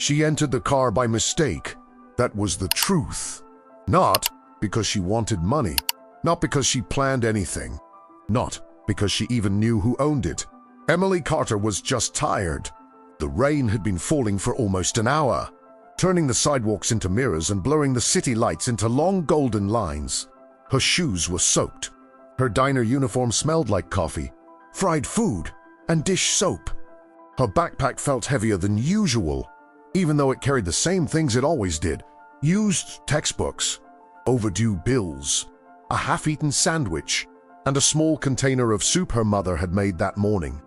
She entered the car by mistake. That was the truth. Not because she wanted money. Not because she planned anything. Not because she even knew who owned it. Emily Carter was just tired. The rain had been falling for almost an hour, turning the sidewalks into mirrors and blurring the city lights into long golden lines. Her shoes were soaked. Her diner uniform smelled like coffee, fried food, and dish soap. Her backpack felt heavier than usual, even though it carried the same things it always did: used textbooks, overdue bills, a half-eaten sandwich, and a small container of soup her mother had made that morning.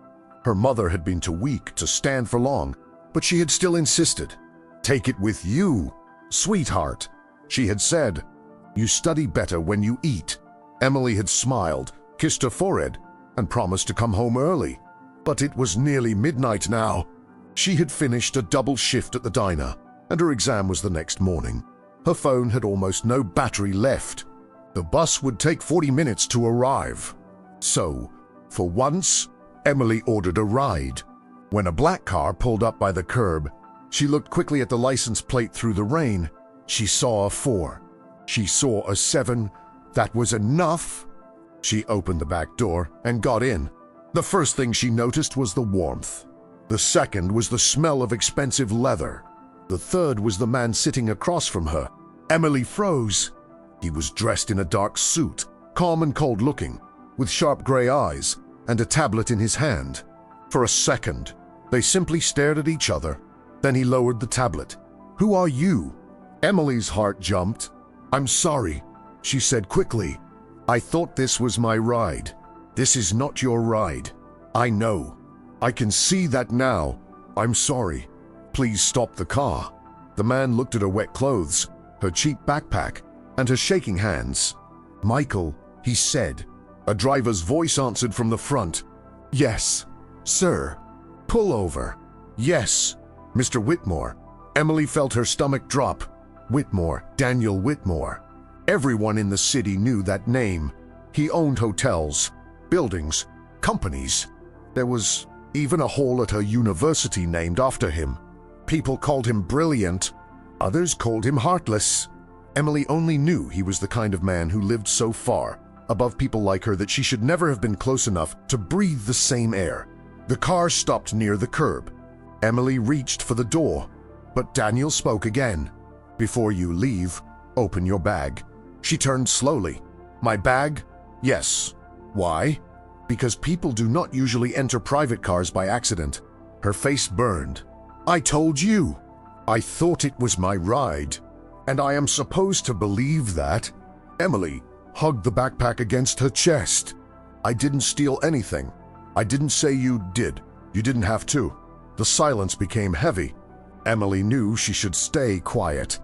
Her mother had been too weak to stand for long, but she had still insisted. "Take it with you, sweetheart," she had said. "You study better when you eat." Emily had smiled, kissed her forehead, and promised to come home early. But it was nearly midnight now. She had finished a double shift at the diner, and her exam was the next morning. Her phone had almost no battery left. The bus would take 40 minutes to arrive. So, for once, Emily ordered a ride. When a black car pulled up by the curb, she looked quickly at the license plate through the rain. She saw a 4. She saw a 7. That was enough. She opened the back door and got in. The first thing she noticed was the warmth. The second was the smell of expensive leather. The third was the man sitting across from her. Emily froze. He was dressed in a dark suit, calm and cold-looking, with sharp gray eyes and a tablet in his hand. For a second, they simply stared at each other. Then he lowered the tablet. "Who are you?" Emily's heart jumped. "I'm sorry," she said quickly. "I thought this was my ride. This is not your ride. I know. I can see that now. I'm sorry. Please stop the car." The man looked at her wet clothes, her cheap backpack, and her shaking hands. "Michael," he said. A driver's voice answered from the front. "Yes, sir. Pull over." "Yes, Mr. Whitmore." Emily felt her stomach drop. Whitmore, Daniel Whitmore. Everyone in the city knew that name. He owned hotels, buildings, companies. There was even a hall at her university named after him. People called him brilliant. Others called him heartless. Emily only knew he was the kind of man who lived so far above people like her that she should never have been close enough to breathe the same air. The car stopped near the curb. Emily reached for the door, but Daniel spoke again. "Before you leave, open your bag." She turned slowly. "My bag? Yes. Why?" "Because people do not usually enter private cars by accident." Her face burned. "I told you. I thought it was my ride. And I am supposed to believe that?" Emily hugged the backpack against her chest. "I didn't steal anything. I didn't say you did. You didn't have to." The silence became heavy. Emily knew she should stay quiet.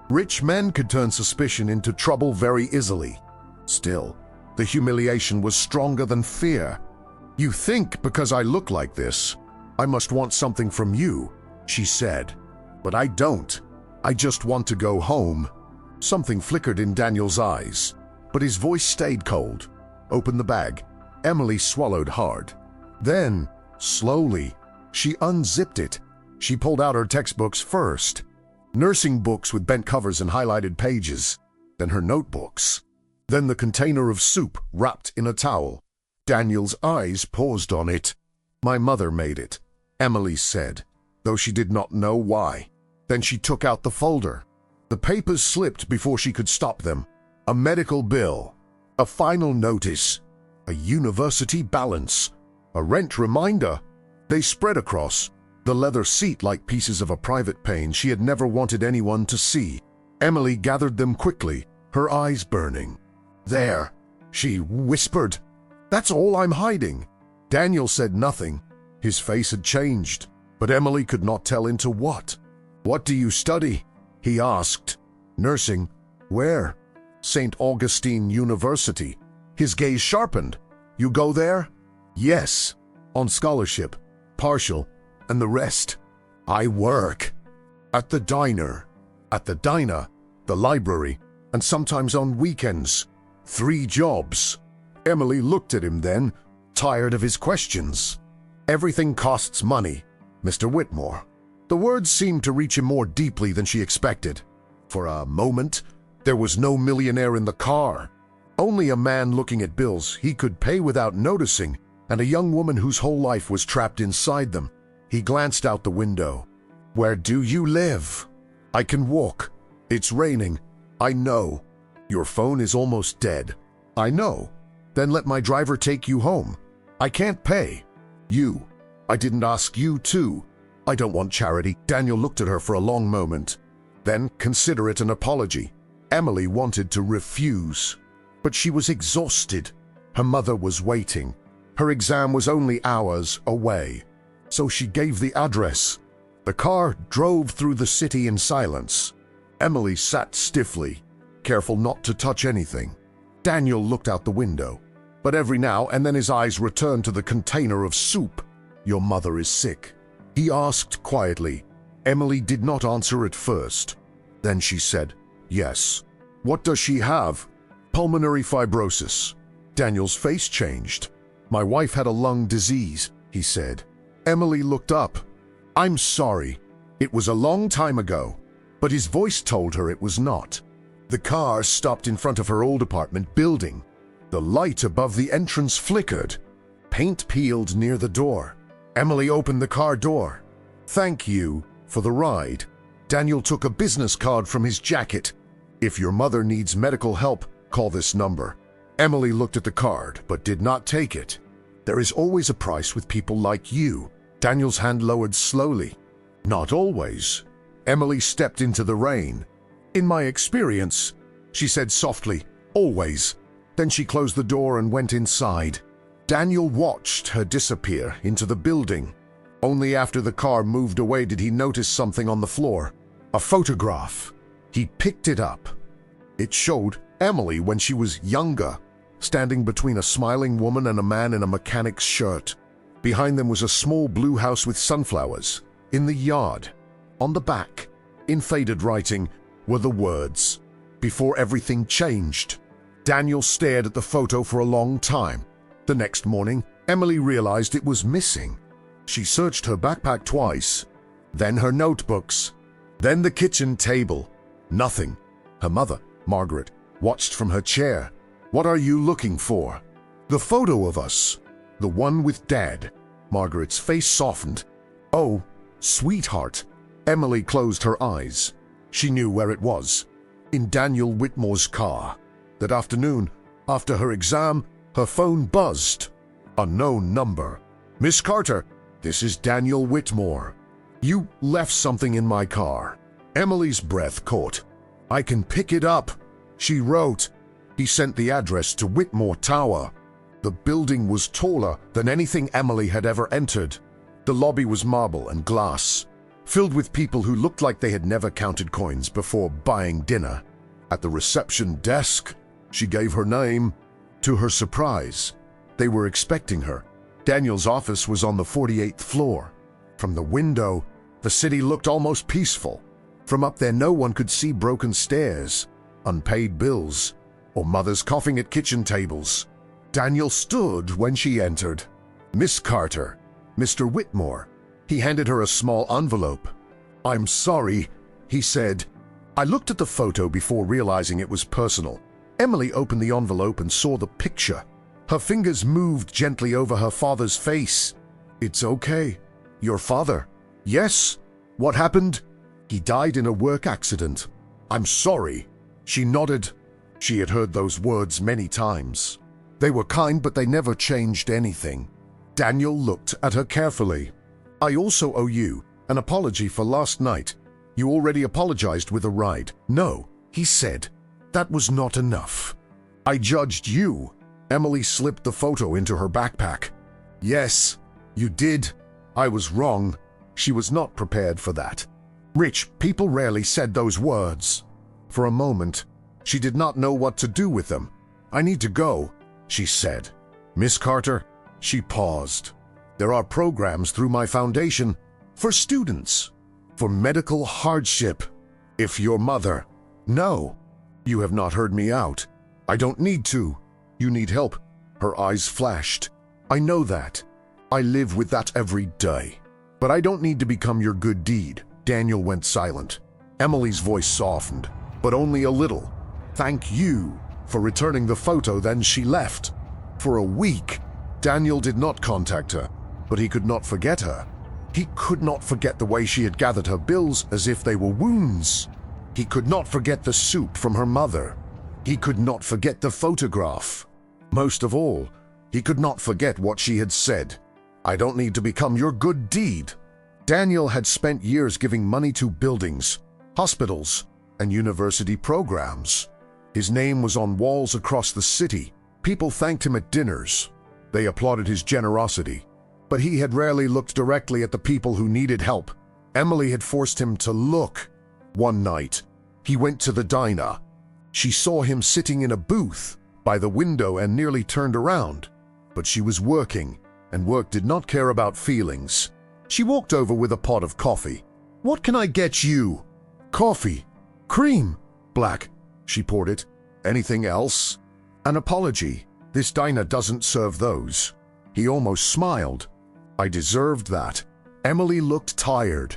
Rich men could turn suspicion into trouble very easily. Still, the humiliation was stronger than fear. "You think because I look like this, I must want something from you," she said. "But I don't. I just want to go home." Something flickered in Daniel's eyes, but his voice stayed cold. "Open the bag." Emily swallowed hard. Then, slowly, she unzipped it. She pulled out her textbooks first. Nursing books with bent covers and highlighted pages. Then her notebooks. Then the container of soup wrapped in a towel. Daniel's eyes paused on it. "My mother made it," Emily said, though she did not know why. Then she took out the folder. The papers slipped before she could stop them. A medical bill, a final notice, a university balance, a rent reminder. They spread across the leather seat like pieces of a private pain she had never wanted anyone to see. Emily gathered them quickly, her eyes burning. "There," she whispered. "That's all I'm hiding." Daniel said nothing. His face had changed, but Emily could not tell into what. "What do you study?" he asked. "Nursing." "Where?" "St. Augustine University." His gaze sharpened. "You go there?" "Yes. On scholarship. Partial. And the rest." "I work." "At the diner." "At the diner, the library, and sometimes on weekends. 3 jobs." Emily looked at him then, tired of his questions. "Everything costs money, Mr. Whitmore." The words seemed to reach him more deeply than she expected. For a moment, there was no millionaire in the car. Only a man looking at bills he could pay without noticing, and a young woman whose whole life was trapped inside them. He glanced out the window. "Where do you live?" "I can walk. It's raining. I know." "Your phone is almost dead." "I know." "Then let my driver take you home." "I can't pay." "You. I didn't ask you to." "I don't want charity." Daniel looked at her for a long moment. Then consider it an apology. Emily wanted to refuse, but she was exhausted. Her mother was waiting. Her exam was only hours away. So she gave the address. The car drove through the city in silence. Emily sat stiffly, careful not to touch anything. Daniel looked out the window, but every now and then his eyes returned to the container of soup. "Your mother is sick?" he asked quietly. Emily did not answer at first. Then she said, "Yes." "What does she have?" "Pulmonary fibrosis." Daniel's face changed. "My wife had a lung disease," he said. Emily looked up. "I'm sorry. It was a long time ago." But his voice told her it was not. The car stopped in front of her old apartment building. The light above the entrance flickered. Paint peeled near the door. Emily opened the car door. "Thank you for the ride." Daniel took a business card from his jacket. "If your mother needs medical help, call this number." Emily looked at the card, but did not take it. "There is always a price with people like you." Daniel's hand lowered slowly. "Not always." Emily stepped into the rain. "In my experience," she said softly, "always." Then she closed the door and went inside. Daniel watched her disappear into the building. Only after the car moved away did he notice something on the floor. A photograph. He picked it up. It showed Emily when she was younger, standing between a smiling woman and a man in a mechanic's shirt. Behind them was a small blue house with sunflowers. In the yard, on the back, in faded writing, were the words, "Before everything changed." Daniel stared at the photo for a long time. The next morning, Emily realized it was missing. She searched her backpack twice, then her notebooks, then the kitchen table. Nothing. Her mother, Margaret, watched from her chair. "What are you looking for?" "The photo of us. The one with Dad." Margaret's face softened. "Oh, sweetheart." Emily closed her eyes. She knew where it was. In Daniel Whitmore's car. That afternoon, after her exam, her phone buzzed. Unknown number. "Miss Carter, this is Daniel Whitmore. You left something in my car." Emily's breath caught. "I can pick it up," she wrote. He sent the address to Whitmore Tower. The building was taller than anything Emily had ever entered. The lobby was marble and glass, filled with people who looked like they had never counted coins before buying dinner. At the reception desk, she gave her name. To her surprise, they were expecting her. Daniel's office was on the 48th floor. From the window, the city looked almost peaceful. From up there, no one could see broken stairs, unpaid bills, or mothers coughing at kitchen tables. Daniel stood when she entered. "Miss Carter, Mr. Whitmore." He handed her a small envelope. "I'm sorry," he said. I looked at the photo before realizing it was personal. Emily opened the envelope and saw the picture. Her fingers moved gently over her father's face. "It's okay. Your father?" "Yes." "What happened?" "He died in a work accident." "I'm sorry." She nodded. She had heard those words many times. They were kind, but they never changed anything. Daniel looked at her carefully. "I also owe you an apology for last night. You already apologized with a ride." "No," he said. "That was not enough. I judged you." Emily slipped the photo into her backpack. "Yes, you did. I was wrong." She was not prepared for that. Rich people rarely said those words. For a moment, she did not know what to do with them. "I need to go," she said. "Miss Carter," she paused. "There are programs through my foundation for students, for medical hardship. If your mother..." "No, you have not heard me out. I don't need to. You need help." Her eyes flashed. "I know that. I live with that every day." But I don't need to become your good deed. Daniel went silent. Emily's voice softened, but only a little. Thank you for returning the photo. Then she left. For a week, Daniel did not contact her, but he could not forget her. He could not forget the way she had gathered her bills as if they were wounds. He could not forget the soup from her mother. He could not forget the photograph. Most of all, he could not forget what she had said. I don't need to become your good deed. Daniel had spent years giving money to buildings, hospitals, and university programs. His name was on walls across the city. People thanked him at dinners. They applauded his generosity. But he had rarely looked directly at the people who needed help. Emily had forced him to look. One night, he went to the diner. She saw him sitting in a booth by the window and nearly turned around. But she was working, and work did not care about feelings. She walked over with a pot of coffee. "What can I get you?" "Coffee. Cream. Black." She poured it. "Anything else?" "An apology. This diner doesn't serve those." He almost smiled. I deserved that. Emily looked tired.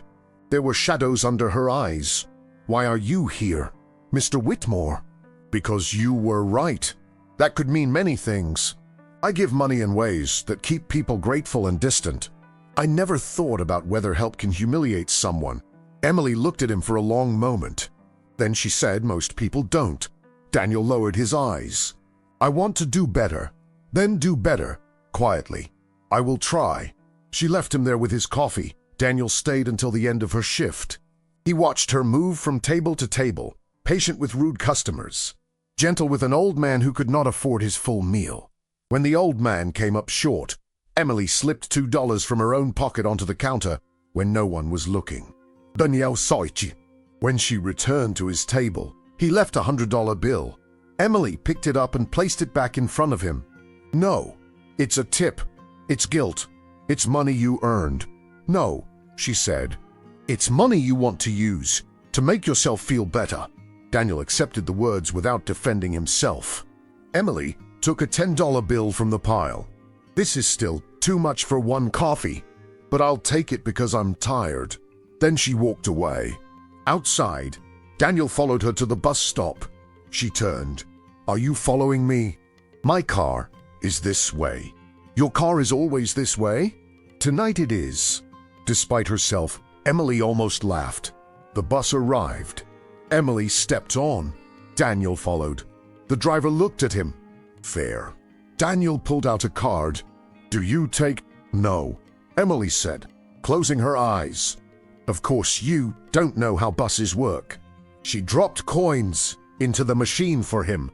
There were shadows under her eyes. "Why are you here, Mr. Whitmore?" "Because you were right. That could mean many things. I give money in ways that keep people grateful and distant. I never thought about whether help can humiliate someone." Emily looked at him for a long moment. Then she said, "Most people don't." Daniel lowered his eyes. "I want to do better." "Then do better." Quietly. "I will try." She left him there with his coffee. Daniel stayed until the end of her shift. He watched her move from table to table, patient with rude customers, gentle with an old man who could not afford his full meal. When the old man came up short, Emily slipped $2 from her own pocket onto the counter when no one was looking. Daniel Soichi. When she returned to his table, he left a $100 bill. Emily picked it up and placed it back in front of him. "No, it's a tip. It's guilt. It's money you earned." "No," she said. "It's money you want to use to make yourself feel better." Daniel accepted the words without defending himself. Emily took a $10 bill from the pile. "This is still too much for one coffee, but I'll take it because I'm tired." Then she walked away. Outside, Daniel followed her to the bus stop. She turned. "Are you following me? My car is this way." "Your car is always this way?" "Tonight it is." Despite herself, Emily almost laughed. The bus arrived. Emily stepped on. Daniel followed. The driver looked at him. "Fair." Daniel pulled out a card. "Do you take—" "No," Emily said, closing her eyes. "Of course you don't know how buses work." She dropped coins into the machine for him.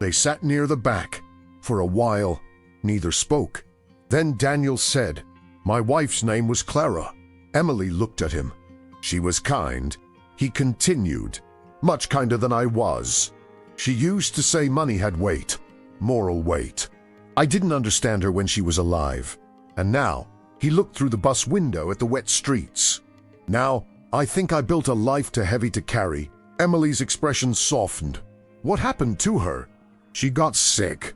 They sat near the back. For a while, neither spoke. Then Daniel said, "My wife's name was Clara." Emily looked at him. She was kind. He continued, "Much kinder than I was. She used to say money had weight, moral weight. I didn't understand her when she was alive. And now, he looked through the bus window at the wet streets. Now, I think I built a life too heavy to carry." Emily's expression softened. "What happened to her?" "She got sick.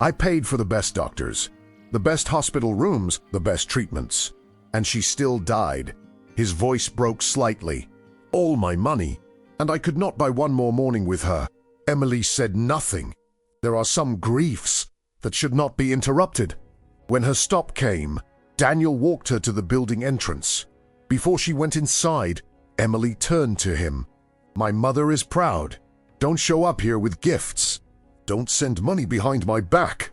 I paid for the best doctors, the best hospital rooms, the best treatments. And she still died." His voice broke slightly. "All my money, and I could not buy one more morning with her." Emily said nothing. There are some griefs that should not be interrupted. When her stop came, Daniel walked her to the building entrance. Before she went inside, Emily turned to him. "My mother is proud. Don't show up here with gifts. Don't send money behind my back.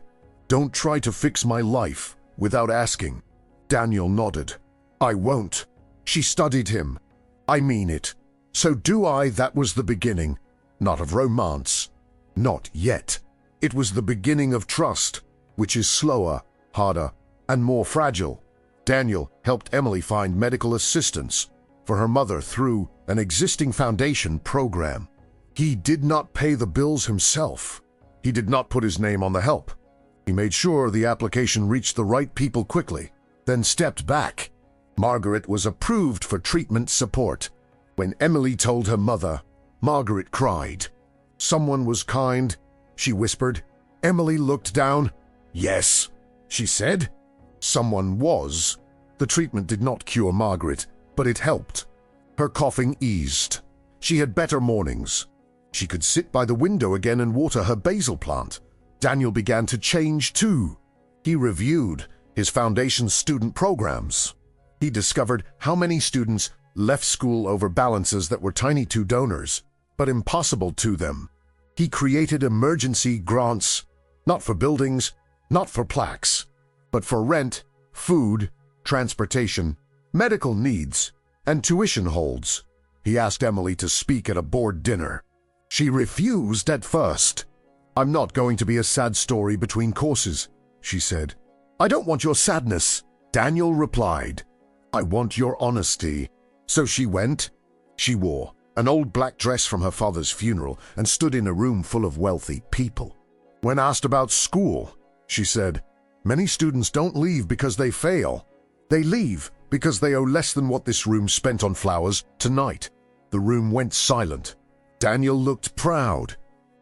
Don't try to fix my life without asking." Daniel nodded. "I won't." She studied him. "I mean it. So do I." That was the beginning. Not of romance. Not yet. It was the beginning of trust, which is slower, harder, and more fragile. Daniel helped Emily find medical assistance for her mother through an existing foundation program. He did not pay the bills himself. He did not put his name on the help. He made sure the application reached the right people quickly, then stepped back. Margaret was approved for treatment support. When Emily told her mother, Margaret cried. "Someone was kind," she whispered. Emily looked down. "Yes," she said. "Someone was." The treatment did not cure Margaret, but it helped. Her coughing eased. She had better mornings. She could sit by the window again and water her basil plant. Daniel began to change too. He reviewed his foundation student programs. He discovered how many students left school over balances that were tiny to donors, but impossible to them. He created emergency grants, not for buildings, not for plaques, but for rent, food, transportation, medical needs, and tuition holds. He asked Emily to speak at a board dinner. She refused at first. "I'm not going to be a sad story between courses," she said. "I don't want your sadness," Daniel replied. "I want your honesty." So she went. She wore an old black dress from her father's funeral and stood in a room full of wealthy people. When asked about school, she said, "Many students don't leave because they fail. They leave because they owe less than what this room spent on flowers tonight." The room went silent. Daniel looked proud.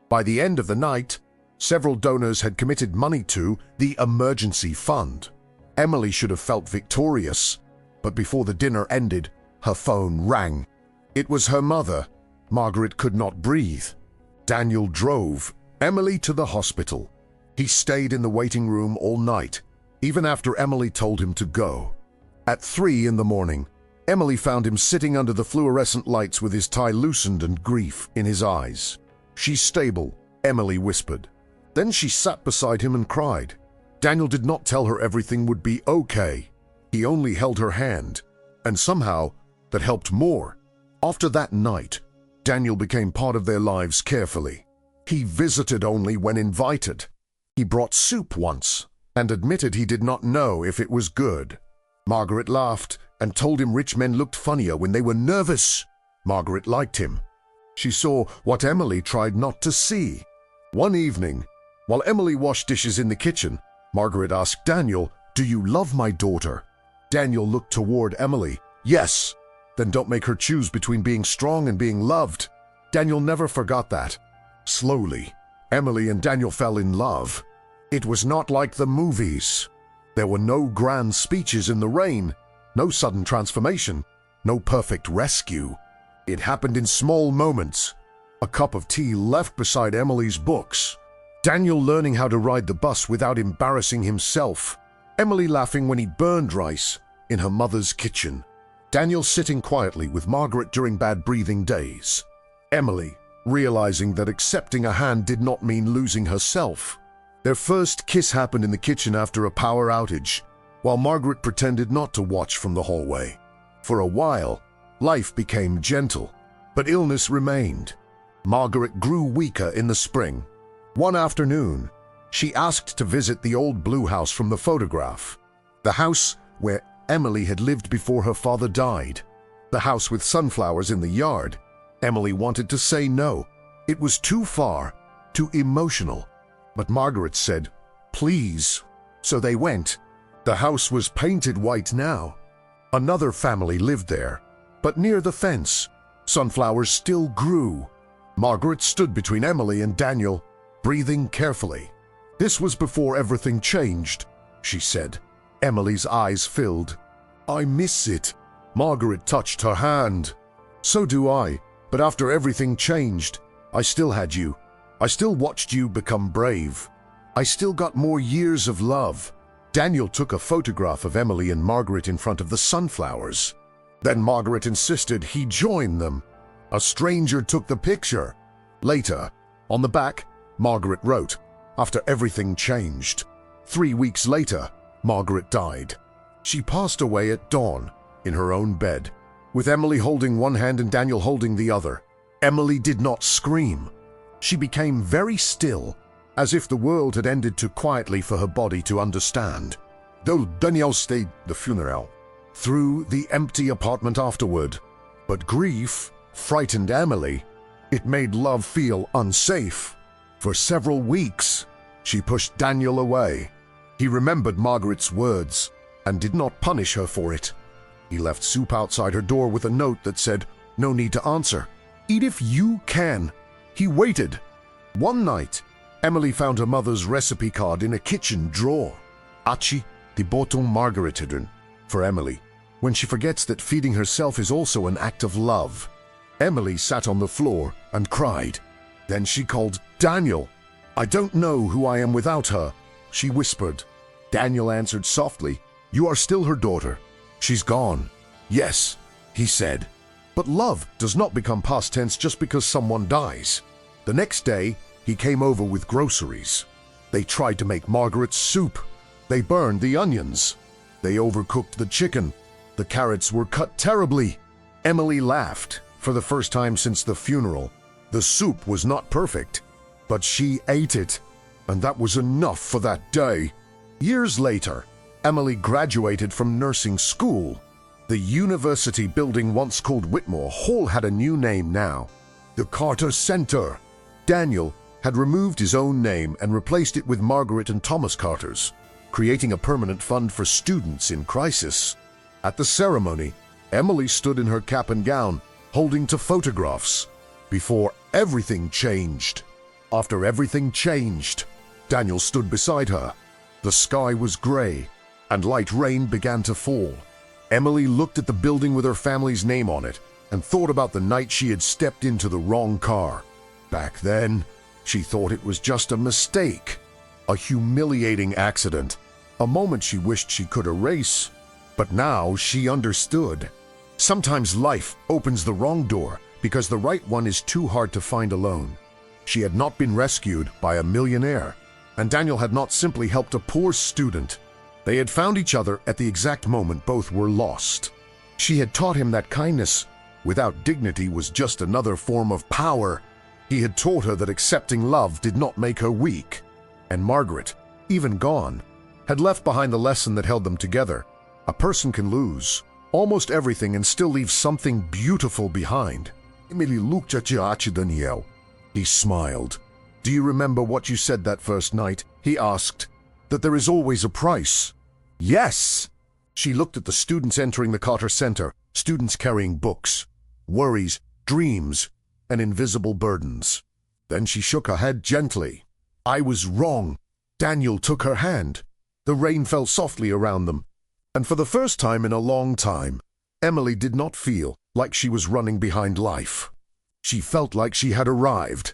By the end of the night, several donors had committed money to the emergency fund. Emily should have felt victorious, but before the dinner ended, her phone rang. It was her mother. Margaret could not breathe. Daniel drove Emily to the hospital. He stayed in the waiting room all night, even after Emily told him to go. At 3 in the morning, Emily found him sitting under the fluorescent lights with his tie loosened and grief in his eyes. "She's stable," Emily whispered. Then she sat beside him and cried. Daniel did not tell her everything would be okay. He only held her hand, and somehow that helped more. After that night, Daniel became part of their lives carefully. He visited only when invited. He brought soup once and admitted he did not know if it was good. Margaret laughed and told him rich men looked funnier when they were nervous. Margaret liked him. She saw what Emily tried not to see. One evening, while Emily washed dishes in the kitchen, Margaret asked Daniel, "Do you love my daughter?" Daniel looked toward Emily. "Yes." "Then don't make her choose between being strong and being loved." Daniel never forgot that. Slowly, Emily and Daniel fell in love. It was not like the movies. There were no grand speeches in the rain, no sudden transformation, no perfect rescue. It happened in small moments. A cup of tea left beside Emily's books. Daniel learning how to ride the bus without embarrassing himself. Emily laughing when he burned rice in her mother's kitchen. Daniel sitting quietly with Margaret during bad breathing days. Emily realizing that accepting a hand did not mean losing herself. Their first kiss happened in the kitchen after a power outage, while Margaret pretended not to watch from the hallway. For a while, life became gentle, but illness remained. Margaret grew weaker in the spring. One afternoon, she asked to visit the old blue house from the photograph, the house where Emily had lived before her father died, the house with sunflowers in the yard. Emily wanted to say no. It was too far, too emotional. But Margaret said, "Please." So they went. The house was painted white now. Another family lived there, but near the fence, sunflowers still grew. Margaret stood between Emily and Daniel, breathing carefully. "This was before everything changed," she said. Emily's eyes filled. "I miss it." Margaret touched her hand. "So do I, but after everything changed, I still had you. I still watched you become brave. I still got more years of love." Daniel took a photograph of Emily and Margaret in front of the sunflowers. Then Margaret insisted he join them. A stranger took the picture. Later, on the back, Margaret wrote, "After everything changed." 3 weeks later, Margaret died. She passed away at dawn in her own bed, with Emily holding one hand and Daniel holding the other. Emily did not scream. She became very still, as if the world had ended too quietly for her body to understand. Though Daniel stayed the funeral, through the empty apartment afterward. But grief frightened Emily. It made love feel unsafe. For several weeks, she pushed Daniel away. He remembered Margaret's words and did not punish her for it. He left soup outside her door with a note that said, "No need to answer. Eat if you can." He waited. One night, Emily found her mother's recipe card in a kitchen drawer. Aci di botong margaretiden. for Emily, when she forgets that feeding herself is also an act of love. Emily sat on the floor and cried. Then she called Daniel. "I don't know who I am without her," she whispered. Daniel answered softly, "You are still her daughter. She's gone." "Yes," he said. But love does not become past tense just because someone dies. The next day, he came over with groceries. They tried to make Margaret's soup. They burned the onions. They overcooked the chicken. The carrots were cut terribly. Emily laughed for the first time since the funeral. The soup was not perfect, but she ate it, and that was enough for that day. Years later, Emily graduated from nursing school. The university building once called Whitmore Hall had a new name now, the Carter Center. Daniel had removed his own name and replaced it with Margaret and Thomas Carter's, creating a permanent fund for students in crisis. At the ceremony, Emily stood in her cap and gown, holding to photographs, before everything changed. After everything changed, Daniel stood beside her. The sky was gray, and light rain began to fall. Emily looked at the building with her family's name on it and thought about the night she had stepped into the wrong car. Back then, she thought it was just a mistake, a humiliating accident, a moment she wished she could erase. But now she understood. Sometimes life opens the wrong door because the right one is too hard to find alone. She had not been rescued by a millionaire, and Daniel had not simply helped a poor student. They had found each other at the exact moment both were lost. She had taught him that kindness without dignity was just another form of power. He had taught her that accepting love did not make her weak. And Margaret, even gone, had left behind the lesson that held them together. A person can lose almost everything and still leave something beautiful behind. Emily looked at Daniel. He smiled. "Do you remember what you said that first night?" he asked. "That there is always a price." "Yes!" She looked at the students entering the Carter Center, students carrying books, worries, dreams, and invisible burdens. Then she shook her head gently. "I was wrong." Daniel took her hand. The rain fell softly around them, and for the first time in a long time, Emily did not feel like she was running behind life. She felt like she had arrived,